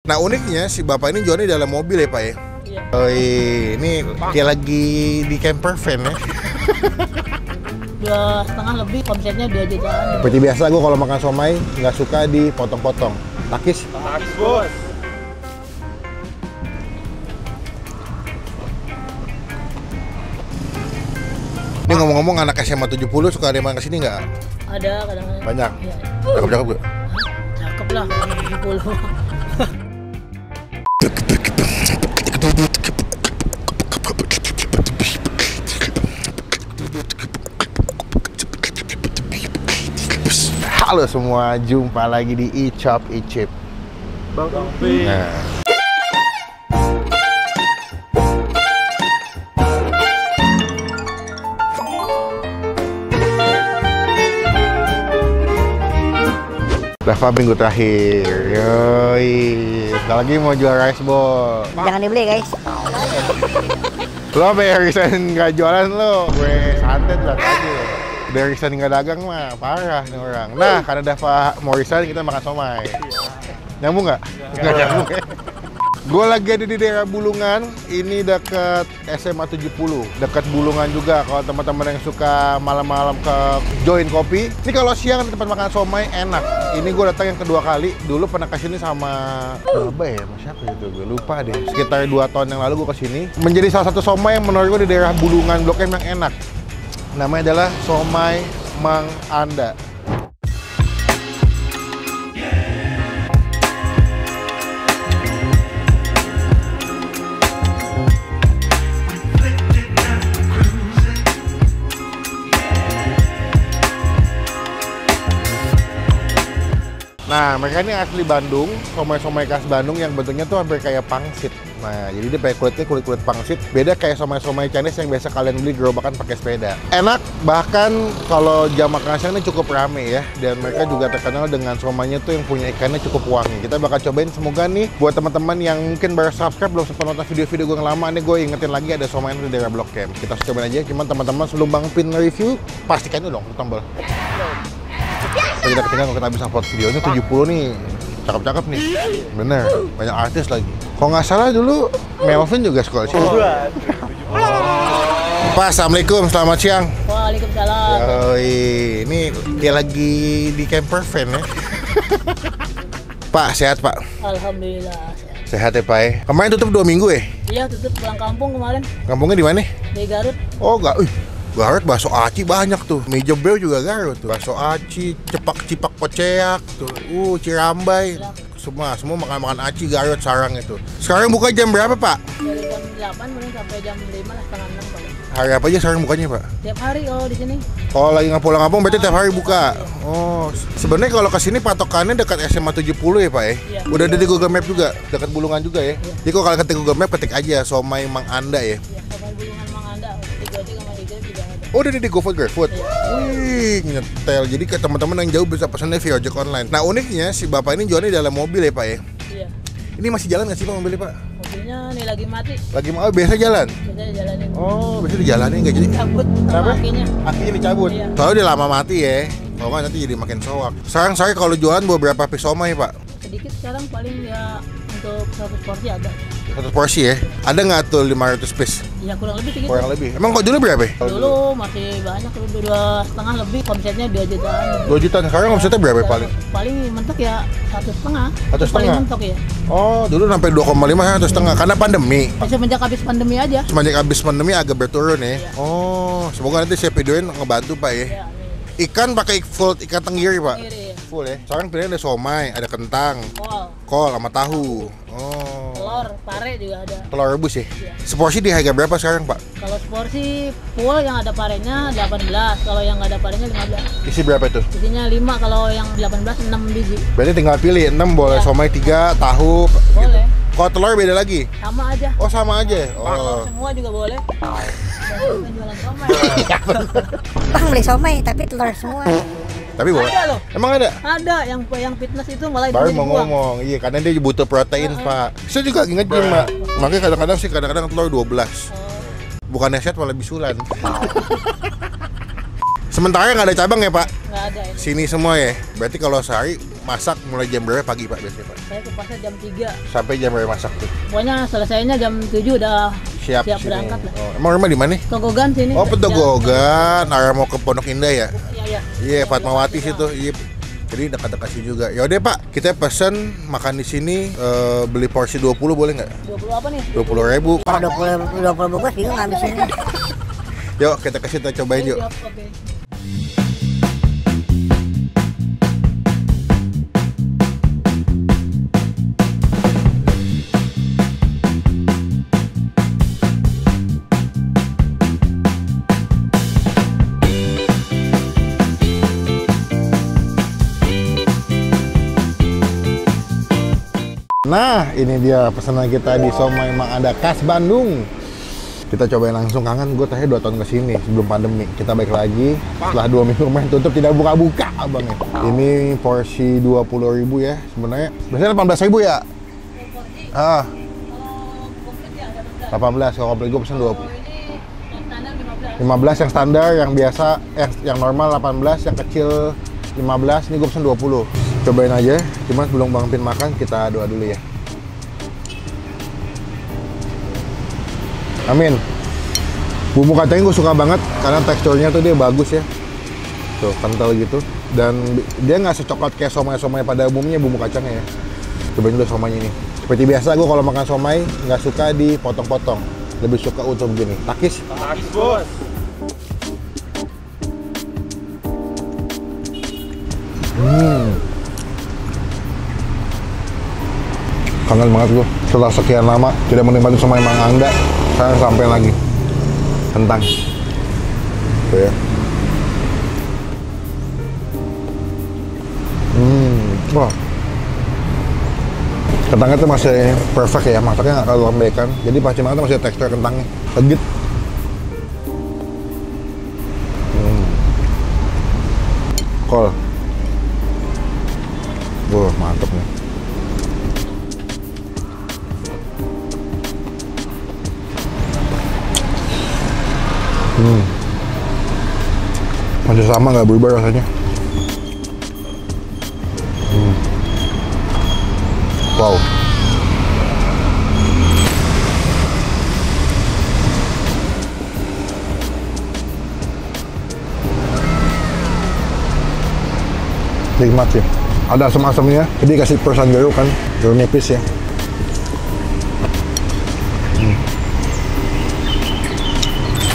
Nah uniknya si bapak ini jualnya di dalam mobil ya pak ya? Iya. Oh ini kayak lagi di camper van ya? 2,5 lebih, omsetnya 2 jutaan. Seperti biasa gue kalau makan somai nggak suka dipotong-potong. Takis? Takis bos. Ini ngomong-ngomong anak SMA 70 suka ada yang main kesini nggak? Ada kadang-kadang. Banyak? Iya. Cakep-cakep gak? Cakep lah, 70. Halo semua, jumpa lagi di Icop Icip. Bang P. Nah. Dava minggu terakhir, yoi. Sekali lagi mau jual rice ball. Jangan dibeli guys. Lo sampe Harrison nggak jualan lo, gue santet lah tadi. Udah Harrison nggak dagang mah, parah nih orang. Nah, karena Dava mau resign, kita makan somai. Nyambung nggak? Nggak nyambung ya? Gue lagi ada di daerah Bulungan, ini dekat SMA 70, dekat Bulungan juga. Kalau teman-teman yang suka malam-malam ke join kopi, ini kalau siang di tempat makan somai enak. Ini gue datang yang kedua kali, dulu pernah kesini sama apa ya, sama siapa itu, gue lupa deh. Sekitar 2 tahun yang lalu gue kesini, menjadi salah satu somai yang menurut gue di daerah Bulungan Blok M yang enak. Namanya adalah Somai Mang Anda. Nah, mereka ini asli Bandung, somai-somai khas Bandung yang bentuknya tuh hampir kayak pangsit. Nah, jadi dia pakai kulitnya kulit pangsit, beda kayak somai-somai Chinese yang biasa kalian beli gerobakan pakai sepeda. Enak, bahkan kalau jam makan siang ini cukup rame ya, dan mereka juga terkenal dengan somainya tuh yang punya ikannya cukup wangi. Kita bakal cobain, semoga nih buat teman-teman yang mungkin baru subscribe, belum sempat nonton video-video gue yang lama nih, gue ingetin lagi ada somai di daerah Blok M. Kita cobain aja, cuman teman-teman sebelum Bang Pin review, pastikan dulu dong tombol. Kita ketinggalan kalau kita habis upload videonya 70 nih, cakep-cakep nih, bener, banyak artis lagi. Kalau nggak salah dulu Melvin juga sekolah sini. Pak, assalamualaikum, selamat siang. Waalaikumsalam. Yoi, ini dia lagi di camper van ya. Pak, sehat Pak? Alhamdulillah. Sehat ya Pak ya. Kemarin tutup 2 minggu ya? Iya, tutup pulang kampung kemarin Kampungnya di mana? di Garut. Oh enggak, Garut bakso aci banyak tuh. Mie jebel juga Garut tuh. Bakso aci, cepak-cipak poceak tuh. Cirambai. Semua makan-makan aci Garut sarang itu. Sekarang buka jam berapa, Pak? Dari jam 8 mungkin sampai jam 5 lah, setengah 6 paling. Hari apa aja sekarang bukanya, Pak? Tiap hari di sini. Kalau lagi nggak pulang kampung berarti tiap hari buka. Oh, sebenarnya kalau kesini patokannya dekat SMA 70 ya, Pak ya? Iya. Udah ada di Google Map juga, dekat Bulungan juga ya? Iya. Jadi kalau kalian ketik Google Map ketik aja Somai Mang Anda ya? Iya, sama Bulungan Mang Anda. Di Gojek sama di Grab juga ada. Oh, udah di GoFood, GrabFood. Iya. Wih, nyetel. Jadi ke teman-teman yang jauh bisa pesannya via ojek online. Nah, uniknya si bapak ini jualnya di dalam mobil ya, Pak ya? Iya. Ini masih jalan nggak sih Pak mobilnya, Pak? Mobilnya nih lagi mati. Lagi mau biasa jalan? Biasanya jalanin. Oh, biasa dijalanin nggak jadi? Cabut Kenapa? kakinya. Akhirnya dicabut. Iya. Soalnya udah lama mati ya. Kalau nggak nanti jadi makin soak. Sekarang saya kalau jualan beberapa piece somai, Pak? Sedikit sekarang paling ya untuk 100 porsi ada. 1 porsi ya? Ada nggak tuh 500 piece? Ya kurang lebih segitu. Kurang lebih. Emang kok dulu berapa ya? Dulu masih banyak, dulu 2,5 lebih, omsetnya 2 jutaan. 2 juta. Sekarang omsetnya berapa paling? Paling mentok ya 1,5. 1,5? Paling mentok ya. Oh, dulu sampai 2,5 sekarang 1,5 karena pandemi. Semenjak habis pandemi aja. Semenjak habis pandemi agak berturun ya. Iya. Oh, semoga nanti saya videoin ngebantu Pak ya. Ya, Ikan pakai full ikan tenggiri Pak. Tenggiri, ya. Full ya. Sekarang pilihan ada somai, ada kentang, kol sama tahu. Oh. telur, pare juga ada. Telur rebus ya. Iya. Seporsi di harga berapa sekarang Pak? Kalau seporsi full yang ada parenya 18, kalau yang nggak ada parenya 15. Isi berapa itu? Isinya 5, kalau yang 18 6 biji. Berarti tinggal pilih 6 boleh Ya. somai 3, tahu. Boleh. Kalau telur beda lagi? Sama aja. Oh sama aja. Kalau Oh. semua juga boleh. Jualan somai. Bang beli somai tapi telur semua. Tapi boleh. Ada loh. Emang ada? Ada yang fitness itu malah Baru itu mau dibuang. ngomong, iya karena dia butuh protein Pak. Saya juga lagi nge-gym Pak. Makanya kadang-kadang telur 12. Bukannya sehat malah bisulan. Sementara nggak ada cabang ya Pak? Nggak ada ini. Sini semua ya. Berarti kalau sehari masak mulai jam berapa pagi Pak biasanya Pak? Saya ke pasar jam 3. Sampai jam berapa masak tuh? Pokoknya selesainya jam 7 udah siap sini. berangkat lah. Oh, emang rumah di mana? Togogan sini. Oh, Petogogan. Arah mau ke Pondok Indah ya? Iya. Iya, Fatmawati situ. Iya. Jadi dekat-dekat sini juga. Ya udah Pak, kita pesen makan di sini beli porsi 20 boleh nggak? 20 apa nih? 20.000. Kalau 20 bungkus bingung ngabisinnya. Yuk kita kasih kita cobain yuk. Siap, oke. Nah, ini dia pesanan kita di Somai Mang Anda khas Bandung. Kita cobain langsung, kangen gue tadi 2 tahun kesini sebelum pandemi. Kita balik lagi setelah 2 minggu main tutup tidak buka-buka abangnya. Ini porsi 20.000 ya sebenarnya. Biasanya 18.000 ya? 18, kalau komplit gue pesen 20. 15 yang standar, yang biasa, yang normal 18, yang kecil 15, ini gue pesen 20. Cobain aja, cuman sebelum Bang Pin makan kita doa dulu ya. Amin. Bumbu kacangnya gue suka banget karena teksturnya tuh dia bagus ya. Tuh kental gitu dan dia nggak secoklat kayak somai-somai pada umumnya bumbu kacangnya ya. Cobain dulu somainya ini. Seperti biasa gue kalau makan somai nggak suka dipotong-potong, lebih suka utuh begini. Takis. Takis bos. Kangen banget gue setelah sekian lama tidak menikmati somai Mang Anda. Saya sampai lagi kentang. Tuh ya. Wah. Kentangnya tuh masih perfect ya, masaknya nggak terlalu lembekan. Jadi pasti banget masih tekstur kentangnya, legit. Kol. Wah, mantep nih. Masih sama, nggak berubah rasanya. Wow. Nikmat sih. Ada asam-asamnya, jadi kasih perasaan jeruk kan, jeruk nipis ya.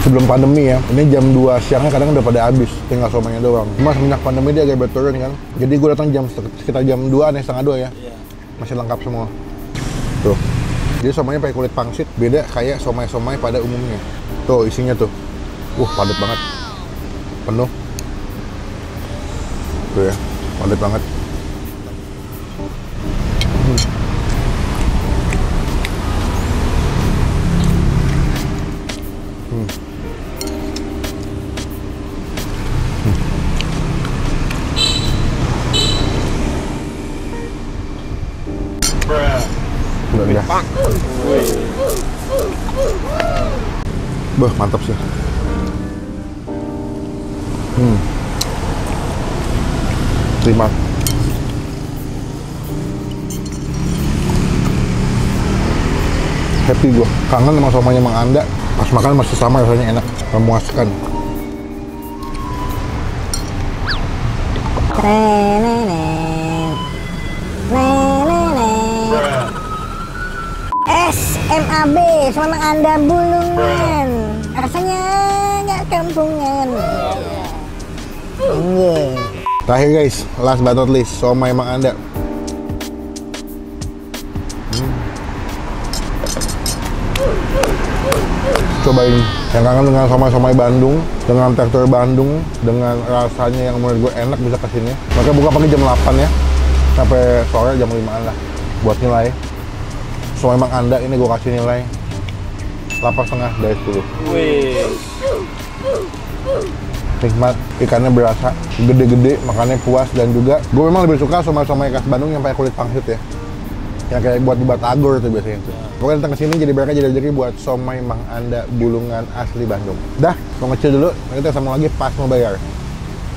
Sebelum pandemi ya, ini jam 2 siangnya kadang udah pada habis, tinggal somainya doang. Cuma semenjak pandemi dia agak berturun kan, jadi gue datang sekitar jam 2 nih, setengah 2 ya. Masih lengkap semua. Tuh, jadi somainya pakai kulit pangsit, beda kayak somai-somai pada umumnya. Tuh isinya tuh, padat banget, penuh. Tuh ya, padat banget. Udah. Bah, mantap sih. Terima. Happy gue. Kangen sama somainya Mang Anda. Pas makan masih sama rasanya, enak, memuaskan. SMAB sama Anda Bulungan, rasanya nggak kampungan. Terakhir guys, last but not least, somai Mang Anda. Cobain yang kangen dengan somai-somai Bandung, dengan tekstur Bandung, dengan rasanya yang menurut gue enak bisa kesini. Maka buka pagi jam 8 ya, sampai sore jam 5-an lah. Buat nilai, somai Mang Anda ini gue kasih nilai 8,5 dari 10. Wih. Nikmat, ikannya berasa, gede-gede, makannya puas, dan juga gue memang lebih suka somai-somai khas Bandung yang pakai kulit pangsit ya. Yang kayak buat di Batagor tuh biasanya tuh. Pokoknya datang ke sini jadi berkah, jadi rezeki buat somai Mang Anda Bulungan asli Bandung. Dah, mau ngecil dulu, nanti kita sama lagi pas mau bayar.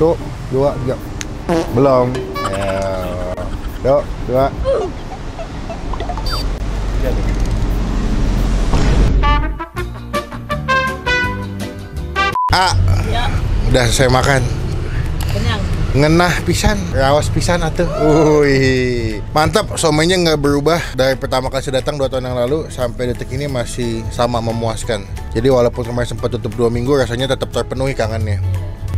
Tuh, 2, 3. Belum. Ya. Yuk, 2. Ya, Udah saya makan. kenyang. Ngenah pisan, rawas pisan atuh. Wih, mantap. Somainya nggak berubah dari pertama kali saya datang 2 tahun yang lalu sampai detik ini masih sama memuaskan. Jadi walaupun kemarin sempat tutup 2 minggu, rasanya tetap terpenuhi kangennya.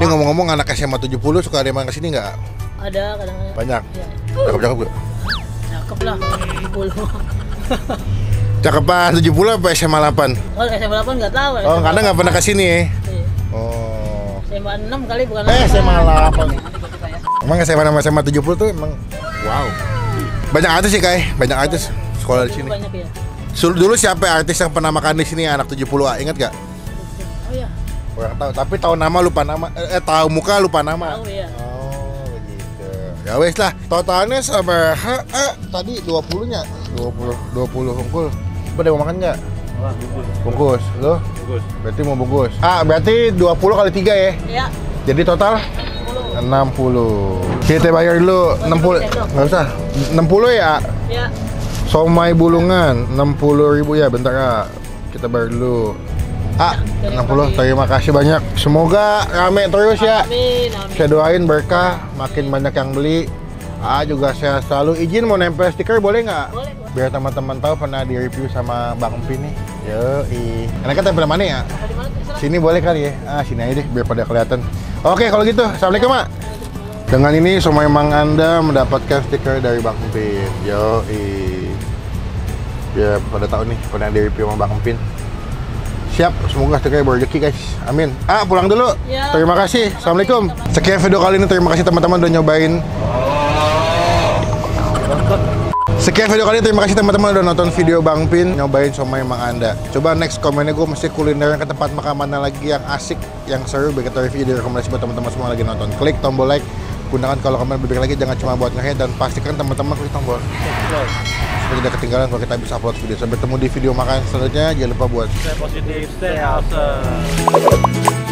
Ini ngomong-ngomong, anak SMA 70 suka ada yang main kesini nggak? Ada kadang-kadang. Banyak. Ya. Cakep-cakep gak? Cakep lah, 70. Cakepan 70 apa SMA 8? Oh, SMA 8 nggak tahu. Oh, karena nggak pernah kesini ya? Iya. Oh. SMA 6 kali bukan SMA 8. Emang SMA sama SMA 70 tuh emang wow. Banyak artis sih, Kai. Banyak artis sekolah di sini. Banyak ya. Dulu siapa artis yang pernah makan di sini anak 70A? Ingat gak? Oh ya, Kurang tahu, tapi tahu nama lupa nama. Tahu muka lupa nama. tahu ya. Oh, begitu. Ya wes lah. Totalnya sama tadi 20-nya. 20 unggul. Pada mau makan nggak? Wah, bungkus. Bungkus. Lo? Bungkus. Berarti mau bungkus. Berarti 20 kali 3 ya? Ya, Jadi total 60. Kita bayar dulu 60. Nggak usah. 60 ya? ya. Somai bulungan 60.000 ya, bentar ya. Kita bayar dulu. 60. Terima kasih banyak. Semoga rame terus ya. Amin, amin. Saya doain berkah, makin banyak yang beli. Juga saya selalu izin mau nempel stiker boleh nggak? Boleh, boleh. Biar teman-teman tahu pernah di review sama Bang Empin nih. Yoi. Enaknya tempel mana ya? Di mana? Terserah. Sini boleh kali ya? Sini aja deh biar pada kelihatan. Oke kalau gitu, assalamualaikum Mak. Dengan ini semua emang Anda mendapatkan stiker dari Bang Empin. Yoi. Ya pada tahu nih pernah di review sama Bang Empin. Siap, semoga stikernya berrezeki guys. Amin. Pulang dulu. Ya. Terima kasih. Assalamualaikum. Sekian video kali ini. Terima kasih teman-teman udah nyobain. Terima kasih teman-teman udah nonton video Bang Pin nyobain somai Mang Anda. Coba next komennya gue mesti kuliner ke tempat makan mana lagi yang asik, yang seru, biar kita review direkomendasi buat teman-teman semua lagi nonton. Klik tombol like, gunakan kalau komen lebih baik lagi, jangan cuma buat nge-hate, dan pastikan teman-teman klik tombol subscribe supaya tidak ketinggalan kalau kita bisa upload video. Sampai bertemu di video makan selanjutnya. Jangan lupa buat Stay positif, stay awesome.